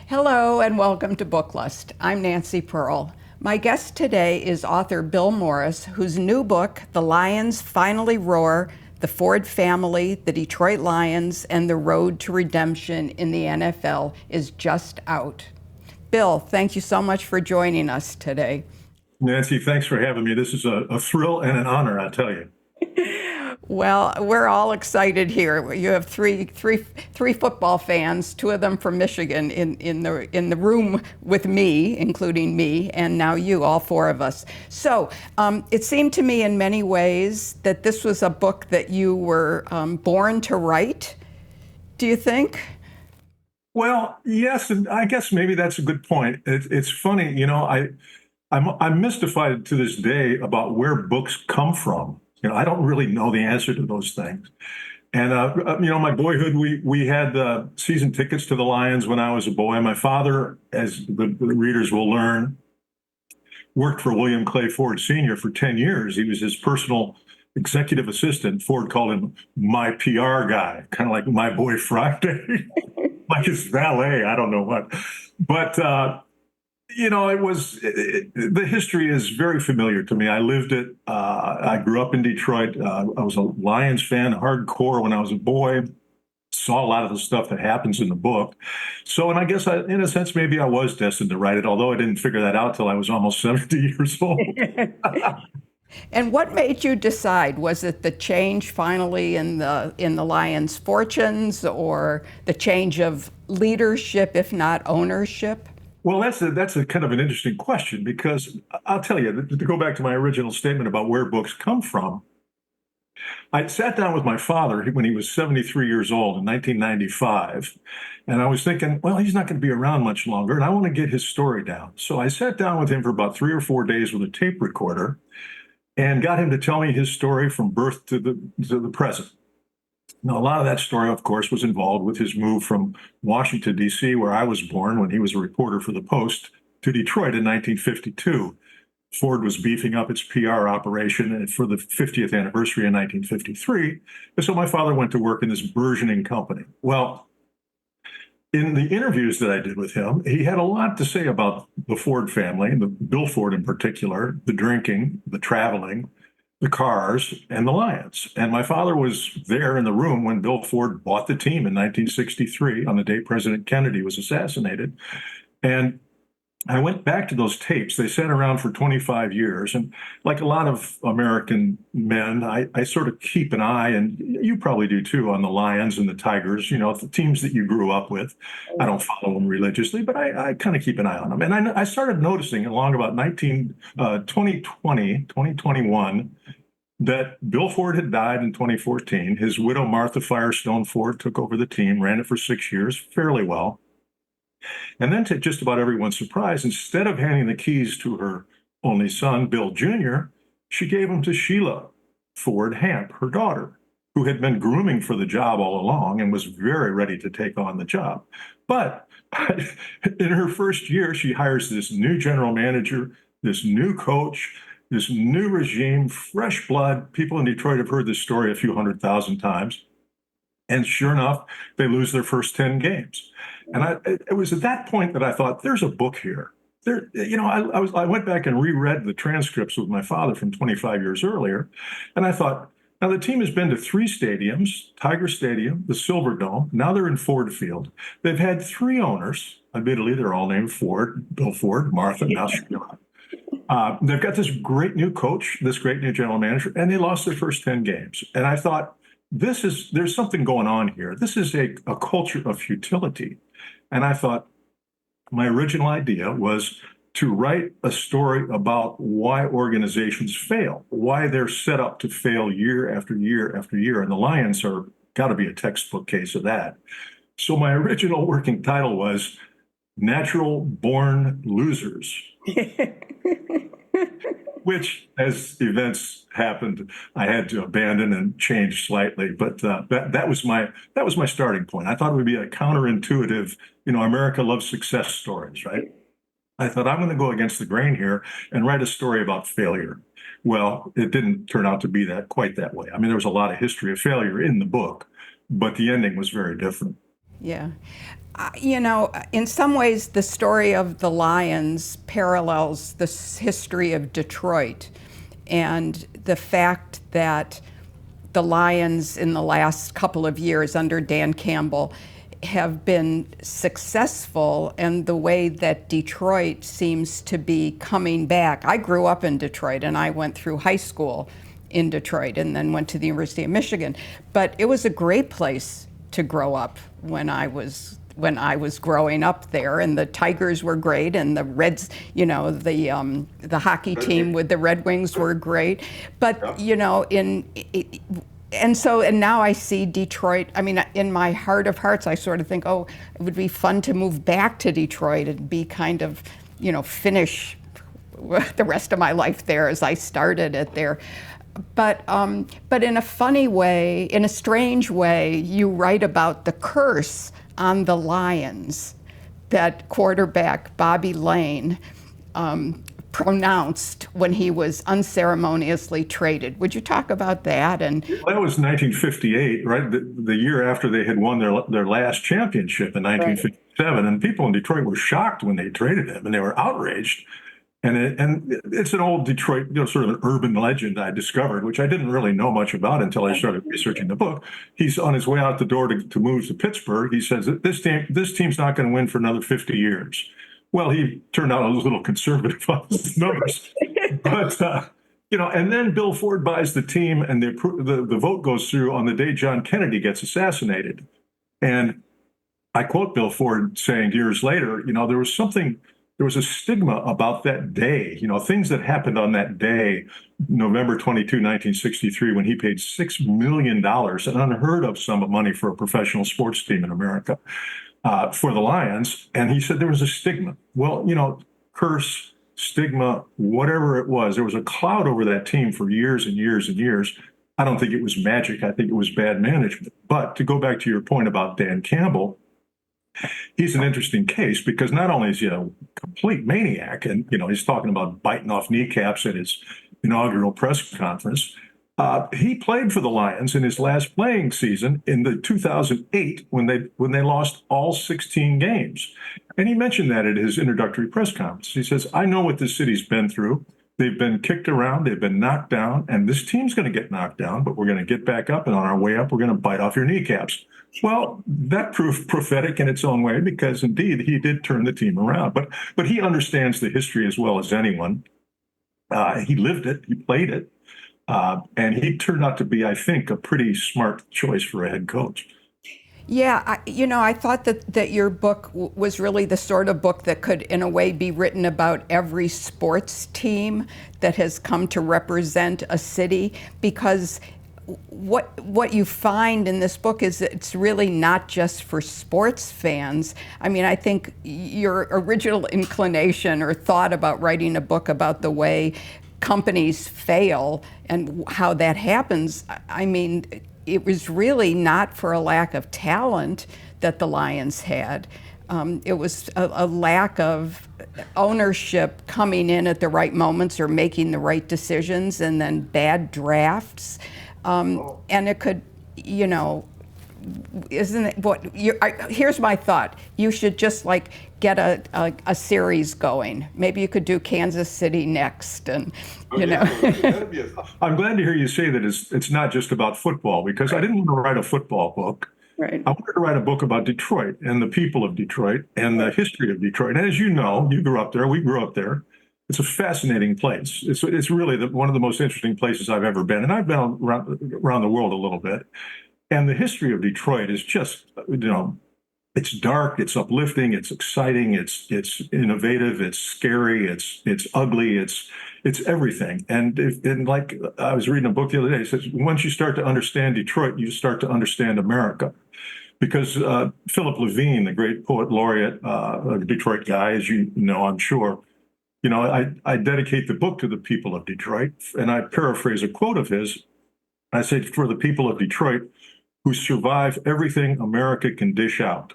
Hello and welcome to Booklist. I'm Nancy Pearl. My guest today is author Bill Morris, whose new book, The Lions Finally Roar, The Ford Family, the Detroit Lions, and the Road to Redemption in the NFL, is just out. Bill, thank you so much for joining us today. Nancy, thanks for having me. This is a thrill and an honor, I tell you. Well, we're all excited here. You have three football fans, two of them from Michigan, in the room with me, including me, and now you, all four of us. So it seemed to me in many ways that this was a book that you were born to write. Do you think? Well, yes, and I guess maybe that's a good point. It's funny, I'm mystified to this day about where books come from. I don't really know the answer to those things. And my boyhood, we had season tickets to the Lions when I was a boy. My father, as the readers will learn, worked for William Clay Ford Sr. for 10 years. He was his personal executive assistant. Ford called him my PR guy, kind of like my boy Friday, like his valet. I don't know what. But the history is very familiar to me. I lived it. I grew up in Detroit. I was a Lions fan, hardcore when I was a boy. Saw a lot of the stuff that happens in the book. So, and I guess in a sense, maybe I was destined to write it, although I didn't figure that out till I was almost 70 years old. And what made you decide? Was it the change finally in the Lions' fortunes, or the change of leadership, if not ownership? Well, that's a kind of an interesting question because I'll tell you, to go back to my original statement about where books come from, I sat down with my father when he was 73 years old in 1995, and I was thinking, well, he's not going to be around much longer, and I want to get his story down. So I sat down with him for about 3 or 4 days with a tape recorder and got him to tell me his story from birth to the present. Now, a lot of that story, of course, was involved with his move from Washington, D.C., where I was born when he was a reporter for the Post, to Detroit in 1952. Ford was beefing up its PR operation for the 50th anniversary in 1953. And so my father went to work in this burgeoning company. Well, in the interviews that I did with him, he had a lot to say about the Ford family, the Bill Ford in particular, the drinking, the traveling, the cars, and the Lions. And my father was there in the room when Bill Ford bought the team in 1963 on the day President Kennedy was assassinated. And I went back to those tapes. They sat around for 25 years. And like a lot of American men, I sort of keep an eye, and you probably do too, on the Lions and the Tigers, the teams that you grew up with. I don't follow them religiously, but I kind of keep an eye on them. And I started noticing along about 2021, that Bill Ford had died in 2014. His widow, Martha Firestone Ford, took over the team, ran it for 6 years fairly well. And then, to just about everyone's surprise, instead of handing the keys to her only son, Bill Jr., she gave them to Sheila Ford Hamp, her daughter, who had been grooming for the job all along and was very ready to take on the job. But in her first year, she hires this new general manager, this new coach, this new regime, fresh blood. People in Detroit have heard this story a few 100,000 times. And sure enough, they lose their first 10 games. And it was at that point that I thought, there's a book here. I went back and reread the transcripts with my father from 25 years earlier. And I thought, now the team has been to three stadiums, Tiger Stadium, the Silver Dome. Now they're in Ford Field. They've had three owners. Admittedly, they're all named Ford, Bill Ford, Martha, now Sheila. They've got this great new coach, this great new general manager, and they lost their first 10 games. And I thought, there's something going on here. This is a culture of futility. And I thought my original idea was to write a story about why organizations fail, why they're set up to fail year after year after year. And the Lions are got to be a textbook case of that. So my original working title was Natural Born Losers. Which, as events happened, I had to abandon and change slightly. But that was my starting point. I thought it would be a counterintuitive. America loves success stories, right? I thought I'm going to go against the grain here and write a story about failure. Well, it didn't turn out to be quite that way. I mean, there was a lot of history of failure in the book, but the ending was very different. Yeah. In some ways, the story of the Lions parallels the history of Detroit, and the fact that the Lions in the last couple of years under Dan Campbell have been successful, and the way that Detroit seems to be coming back. I grew up in Detroit, and I went through high school in Detroit and then went to the University of Michigan. But it was a great place to grow up when I was growing up there, and the Tigers were great, and the Reds, the hockey team with the Red Wings were great. But and now I see Detroit. I mean, in my heart of hearts, I sort of think, oh, it would be fun to move back to Detroit and be kind of, finish the rest of my life there as I started it there. But in a funny way, in a strange way, you write about the curse on the Lions that quarterback Bobby Lane pronounced when he was unceremoniously traded. Would you talk about that? And that was 1958, right? The year after they had won their last championship in 1957, and people in Detroit were shocked when they traded him, and they were outraged. And it's an old Detroit, sort of an urban legend I discovered, which I didn't really know much about until I started researching the book. He's on his way out the door to move to Pittsburgh. He says that this team's not going to win for another 50 years. Well, he turned out a little conservative on his numbers, but and then Bill Ford buys the team, and the vote goes through on the day John Kennedy gets assassinated. And I quote Bill Ford saying years later, there was a stigma about that day, things that happened on that day, November 22, 1963, when he paid $6 million, an unheard of sum of money for a professional sports team in America, for the Lions. And he said there was a stigma. Well, curse, stigma, whatever it was, there was a cloud over that team for years and years and years. I don't think it was magic. I think it was bad management. But to go back to your point about Dan Campbell, he's an interesting case because not only is he a complete maniac, and he's talking about biting off kneecaps at his inaugural press conference. He played for the Lions in his last playing season in the 2008 when they lost all 16 games, and he mentioned that at his introductory press conference. He says, "I know what this city's been through. They've been kicked around, they've been knocked down, and this team's going to get knocked down, but we're going to get back up, and on our way up, we're going to bite off your kneecaps." Well, that proved prophetic in its own way because indeed he did turn the team around. But he understands the history as well as anyone. He lived it, he played it, and he turned out to be, I think, a pretty smart choice for a head coach. yeah, I thought that your book was really the sort of book that could, in a way, be written about every sports team that has come to represent a city, because what you find in this book is that it's really not just for sports fans. I mean, I think your original inclination or thought about writing a book about the way companies fail and how that happens, I mean, it was really not for a lack of talent that the Lions had. It was a lack of ownership coming in at the right moments or making the right decisions, and then bad drafts. And it could, isn't it what here's my thought. You should just get a series going. Maybe you could do Kansas City next, and I'm glad to hear you say that it's not just about football, because I didn't want to write a football book. Right. I wanted to write a book about Detroit and the people of Detroit and the history of Detroit. And as you know, you grew up there, we grew up there. It's a fascinating place. It's really one of the most interesting places I've ever been. And I've been around the world a little bit. And the history of Detroit is just, it's dark, it's uplifting, it's exciting, it's innovative, it's scary, it's ugly, it's everything. And like I was reading a book the other day, it says, once you start to understand Detroit, you start to understand America. Because Philip Levine, the great poet laureate, a Detroit guy, as you know, I'm sure, I dedicate the book to the people of Detroit, and I paraphrase a quote of his. I say, for the people of Detroit who survive everything America can dish out.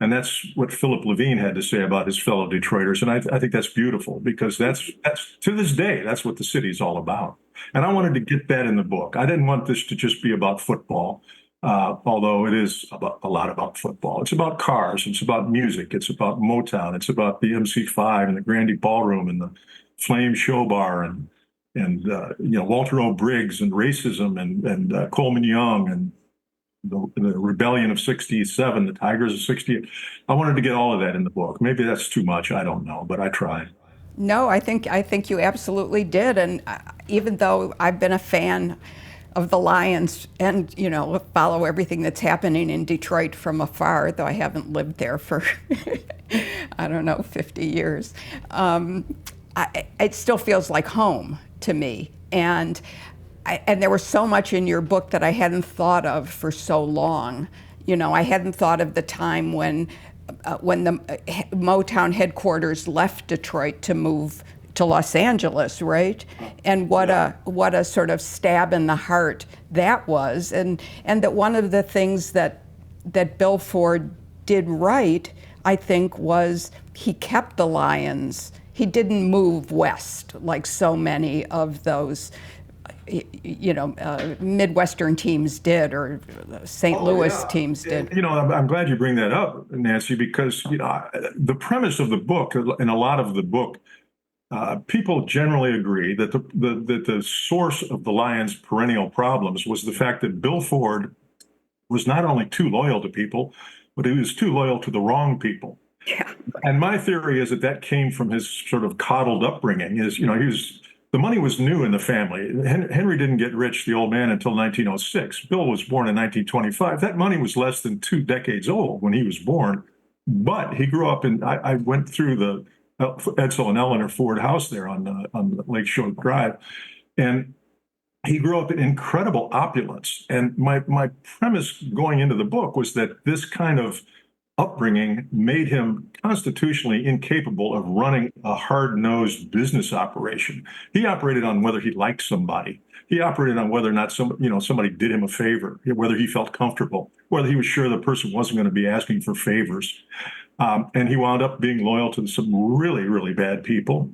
And that's what Philip Levine had to say about his fellow Detroiters. And I think that's beautiful, because that's to this day, that's what the city's all about. And I wanted to get that in the book. I didn't want this to just be about football. although it is about a lot about football. It's about cars. It's about music. It's about Motown. It's about the MC5 and the Grandy Ballroom and the Flame Show Bar and Walter O. Briggs and racism and Coleman Young and the Rebellion of '67, the Tigers of '68. I wanted to get all of that in the book. Maybe that's too much. I don't know, but I tried. No, I think you absolutely did. And even though I've been a fan of the Lions and follow everything that's happening in Detroit from afar, though I haven't lived there for I don't know 50 years, it still feels like home to me. And there was so much in your book that I hadn't thought of for so long. I hadn't thought of the time when the Motown headquarters left Detroit to move to Los Angeles, right? And what a sort of stab in the heart that was, and that one of the things that Bill Ford did right, I think, was he kept the Lions. He didn't move west like so many of those Midwestern teams did, or St. Louis teams did. I'm glad you bring that up, Nancy, because the premise of the book, and a lot of the book, people generally agree that the source of the Lions' perennial problems was the fact that Bill Ford was not only too loyal to people, but he was too loyal to the wrong people. Yeah. And my theory is that came from his sort of coddled upbringing. The money was new in the family. Henry didn't get rich, the old man, until 1906. Bill was born in 1925. That money was less than 2 decades old when he was born. But he grew up I went through the Edsel and Eleanor Ford house there on Lakeshore Drive. And he grew up in incredible opulence. And my premise going into the book was that this kind of upbringing made him constitutionally incapable of running a hard-nosed business operation. He operated on whether he liked somebody. He operated on whether or not somebody did him a favor, whether he felt comfortable, whether he was sure the person wasn't going to be asking for favors. And he wound up being loyal to some really, really bad people,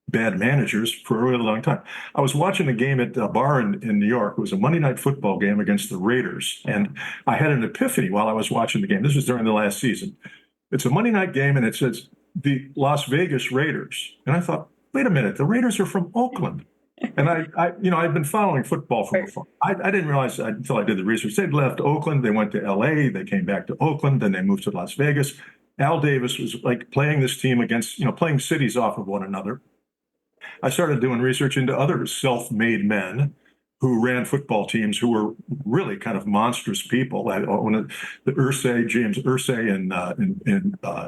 bad managers for a really long time. I was watching a game at a bar in New York. It was a Monday night football game against the Raiders. And I had an epiphany while I was watching the game. This was during the last season. It's a Monday night game and it says the Las Vegas Raiders. And I thought, wait a minute, the Raiders are from Oakland. And I'd been following football from afar. I didn't realize until I did the research. They'd left Oakland, they went to LA, they came back to Oakland, then they moved to Las Vegas. Al Davis was like playing this team against, playing cities off of one another. I started doing research into other self-made men who ran football teams who were really kind of monstrous people. James Irsay in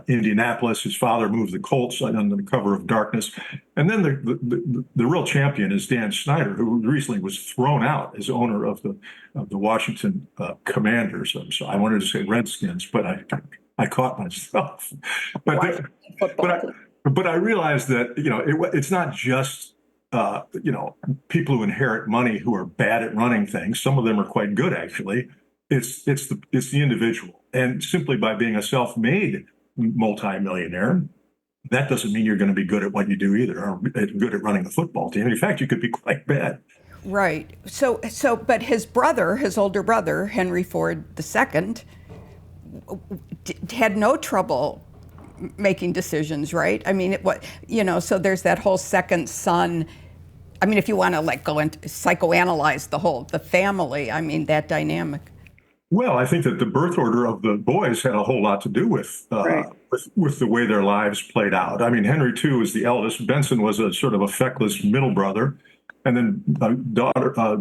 Indianapolis, his father moved the Colts under the cover of darkness. And then the real champion is Dan Snyder, who recently was thrown out as owner of the Washington Commanders. So I wanted to say Redskins, but I caught myself. But I realized that it's not just people who inherit money who are bad at running things. Some of them are quite good, actually. It's the individual, and simply by being a self-made multimillionaire, that doesn't mean you're going to be good at what you do either, or good at running a football team. In fact, you could be quite bad. Right. But his older brother, Henry Ford II, had no trouble making decisions, right? I mean, so there's that whole second son. I mean, if you want to go and psychoanalyze the family, I mean, that dynamic. Well, I think that the birth order of the boys had a whole lot to do with Right. with the way their lives played out. I mean, Henry too was the eldest. Benson was a sort of a feckless middle brother, and then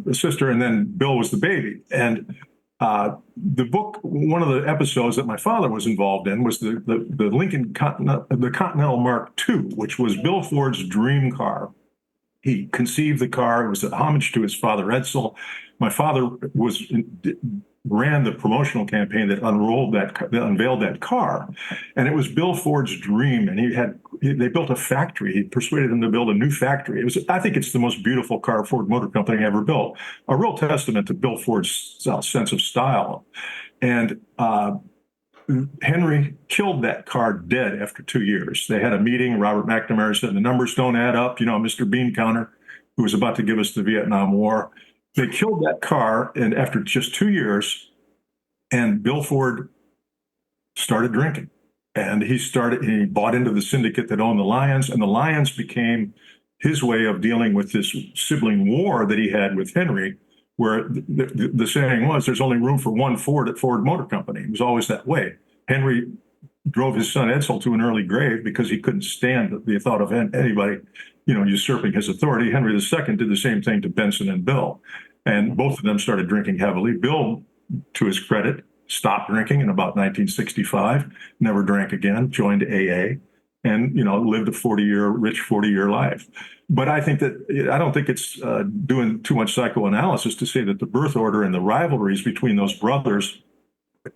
a sister, and then Bill was the baby. And the book, one of the episodes that my father was involved in was the Lincoln Continental Mark II, which was Bill Ford's dream car. He conceived the car. It was a homage to his father, Edsel. My father ran the promotional campaign that unveiled that car, and it was Bill Ford's dream. And they built a factory. He persuaded them to build a new factory. I think it's the most beautiful car Ford Motor Company ever built. A real testament to Bill Ford's sense of style. And Henry killed that car dead after 2 years. They had a meeting. Robert McNamara said, the numbers don't add up. Mr. Bean Counter, who was about to give us the Vietnam War. They killed that car, and after just 2 years, And Bill Ford started drinking. And he bought into the syndicate that owned the Lions, and the Lions became his way of dealing with this sibling war that he had with Henry, where the saying was, there's only room for one Ford at Ford Motor Company. It was always that way. Henry drove his son Edsel to an early grave because he couldn't stand the thought of anybody, usurping his authority. Henry II did the same thing to Benson and Bill, and both of them started drinking heavily. Bill, to his credit, stopped drinking in about 1965, never drank again, joined AA, and lived a rich 40-year life. But I don't think it's doing too much psychoanalysis to say that the birth order and the rivalries between those brothers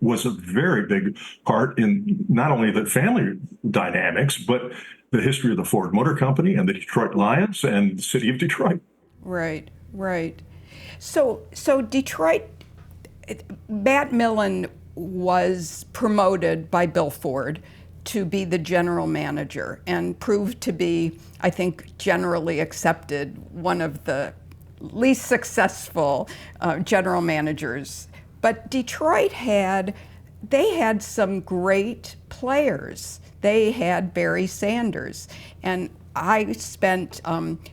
was a very big part in not only the family dynamics, but the history of the Ford Motor Company and the Detroit Lions and the city of Detroit. Right, right. So Detroit, Matt Millen was promoted by Bill Ford to be the general manager and proved to be, I think, generally accepted, one of the least successful general managers. But Detroit had some great players. They had Barry Sanders. And I spent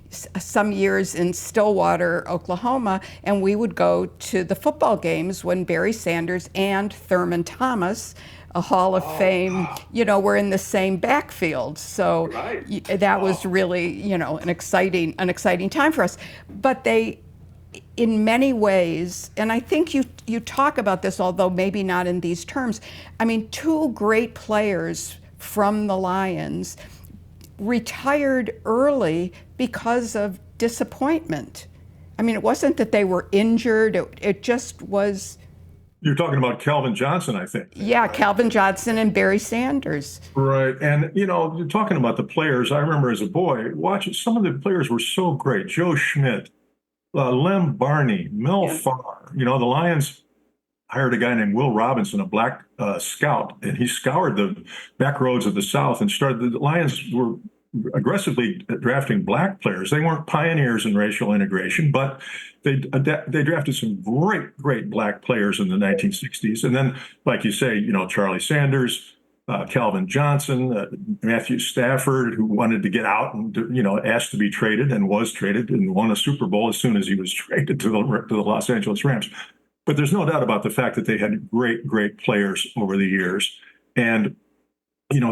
some years in Stillwater, Oklahoma, and we would go to the football games when Barry Sanders and Thurman Thomas, a Hall of Fame, were in the same backfield. So that was really, an exciting time for us. But they, in many ways, and I think you talk about this, although maybe not in these terms, I mean, two great players from the Lions retired early because of disappointment. I mean, it wasn't that they were injured, it just was. You're talking about Calvin Johnson, I think. Yeah, Calvin Johnson and Barry Sanders. Right. And, you're talking about the players. I remember as a boy watching, some of the players were so great. Joe Schmidt, Lem Barney, Mel Farr. The Lions hired a guy named Will Robinson, a black scout, and he scoured the back roads of the South and the Lions were aggressively drafting black players. They weren't pioneers in racial integration, but they drafted some great black players in the 1960s. And then, like you say, Charlie Sanders, Calvin Johnson, Matthew Stafford, who wanted to get out and asked to be traded and was traded and won a Super Bowl as soon as he was traded to the Los Angeles Rams. But there's no doubt about the fact that they had great players over the years. And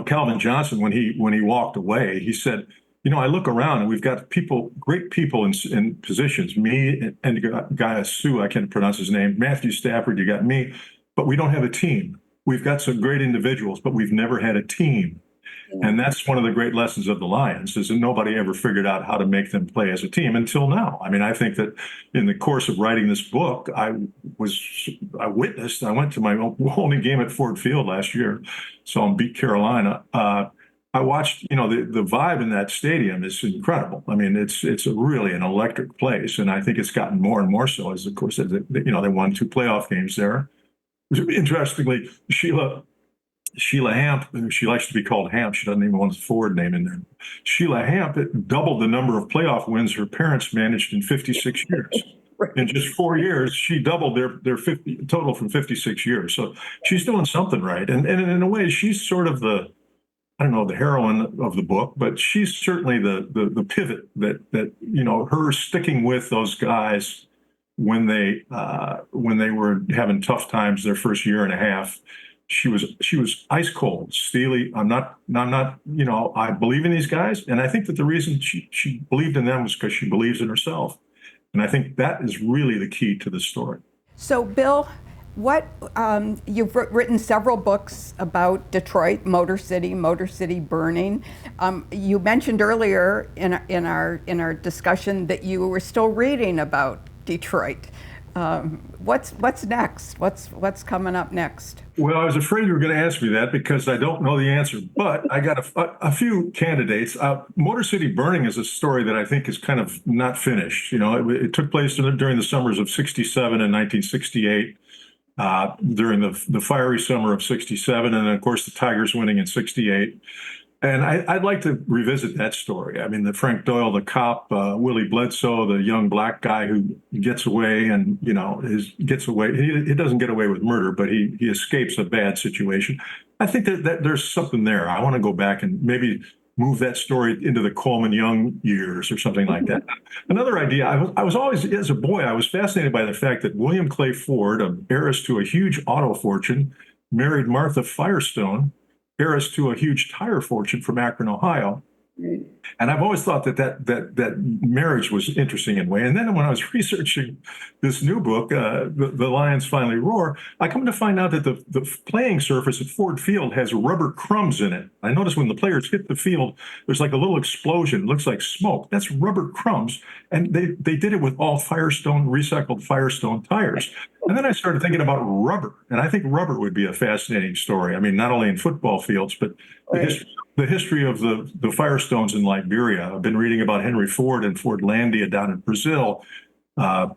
Calvin Johnson, when he walked away, he said, I look around and we've got great people in positions, me and the guy, Sue, I can't pronounce his name, Matthew Stafford, you got me, but we don't have a team. We've got some great individuals, but we've never had a team. And that's one of the great lessons of the Lions, is that nobody ever figured out how to make them play as a team until now. I mean, I think that in the course of writing this book, I went to my only game at Ford Field last year, so I beat Carolina. I watched, the vibe in that stadium is incredible. I mean, it's really an electric place, and I think it's gotten more and more so as, of course, they won 2 playoff games there. Interestingly, Sheila Hamp, she likes to be called Hamp. She doesn't even want the Ford name in there. Sheila Hamp doubled the number of playoff wins her parents managed in 56 years. In just 4 years, she doubled their 50 total from 56 years. So she's doing something right. And in a way, she's sort of the heroine of the book, but she's certainly the pivot that her sticking with those guys when they were having tough times their first year and a half. She was ice cold, steely. I believe in these guys. And I think that the reason she believed in them was because she believes in herself. And I think that is really the key to the story. So, Bill, you've written several books about Detroit, Motor City Burning. You mentioned earlier in our discussion that you were still reading about Detroit. What's next? What's coming up next? Well, I was afraid you were going to ask me that because I don't know the answer, but I got a few candidates. Motor City Burning is a story that I think is kind of not finished. It took place during the summers of '67 and 1968, during the fiery summer of '67, and then, of course, the Tigers winning in '68. And I'd like to revisit that story. I mean, the Frank Doyle, the cop, Willie Bledsoe, the young black guy who gets away and, gets away. He doesn't get away with murder, but he escapes a bad situation. I think that there's something there. I want to go back and maybe move that story into the Coleman Young years or something like that. Another idea, I was always, as a boy, I was fascinated by the fact that William Clay Ford, an heiress to a huge auto fortune, married Martha Firestone, heiress to a huge tire fortune from Akron, Ohio. And I've always thought that marriage was interesting in a way. And then when I was researching this new book, The Lions Finally Roar, I come to find out that the playing surface at Ford Field has rubber crumbs in it. I noticed when the players hit the field, there's like a little explosion. It looks like smoke. That's rubber crumbs. And they did it with all recycled Firestone tires. And then I started thinking about rubber. And I think rubber would be a fascinating story. I mean, not only in football fields, but the history of the Firestones in Liberia. I've been reading about Henry Ford and Fordlandia down in Brazil. It's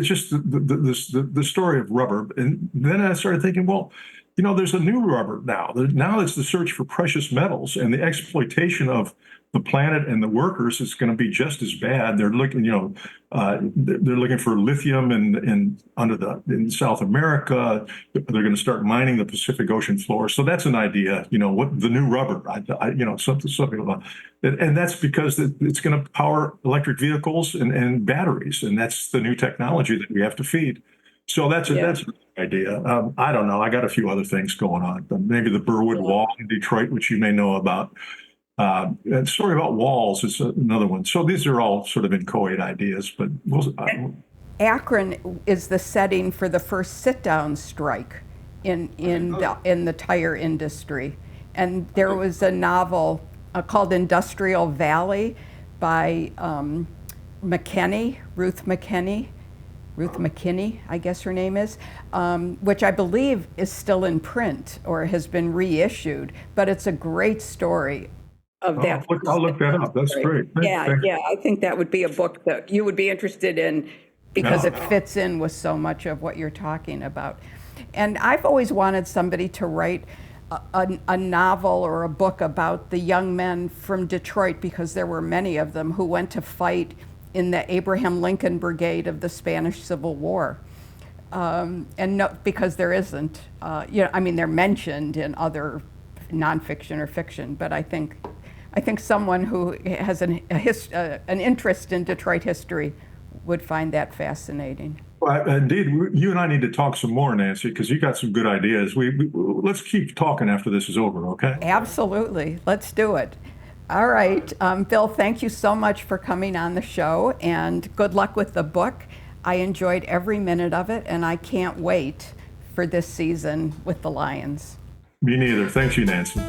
just the story of rubber. And then I started thinking, well, there's a new rubber now. Now it's the search for precious metals, and the exploitation of the planet and the workers is going to be just as bad. They're looking, they're looking for lithium in South America. They're going to start mining the Pacific Ocean floor. So that's an idea. What the new rubber? Something about, and that's because it's going to power electric vehicles and batteries, and that's the new technology that we have to feed. So that's an idea. I don't know. I got a few other things going on. Maybe the Burwood Wall in Detroit, which you may know about. And story about walls is another one. So these are all sort of inchoate ideas, but Akron is the setting for the first sit-down strike in the tire industry, and there was a novel called Industrial Valley by Ruth McKinney, I guess her name is, which I believe is still in print or has been reissued. But it's a great story of that. I'll look that up. That's great. Yeah. I think that would be a book that you would be interested in because it fits in with so much of what you're talking about. And I've always wanted somebody to write a novel or a book about the young men from Detroit, because there were many of them who went to fight in the Abraham Lincoln Brigade of the Spanish Civil War. And no, because there isn't, they're mentioned in other nonfiction or fiction, but I think someone who has an interest in Detroit history would find that fascinating. Well, indeed, you and I need to talk some more, Nancy, because you got some good ideas. Let's keep talking after this is over, okay? Absolutely. Let's do it. All right. Bill, thank you so much for coming on the show, and good luck with the book. I enjoyed every minute of it, and I can't wait for this season with the Lions. Me neither. Thank you, Nancy.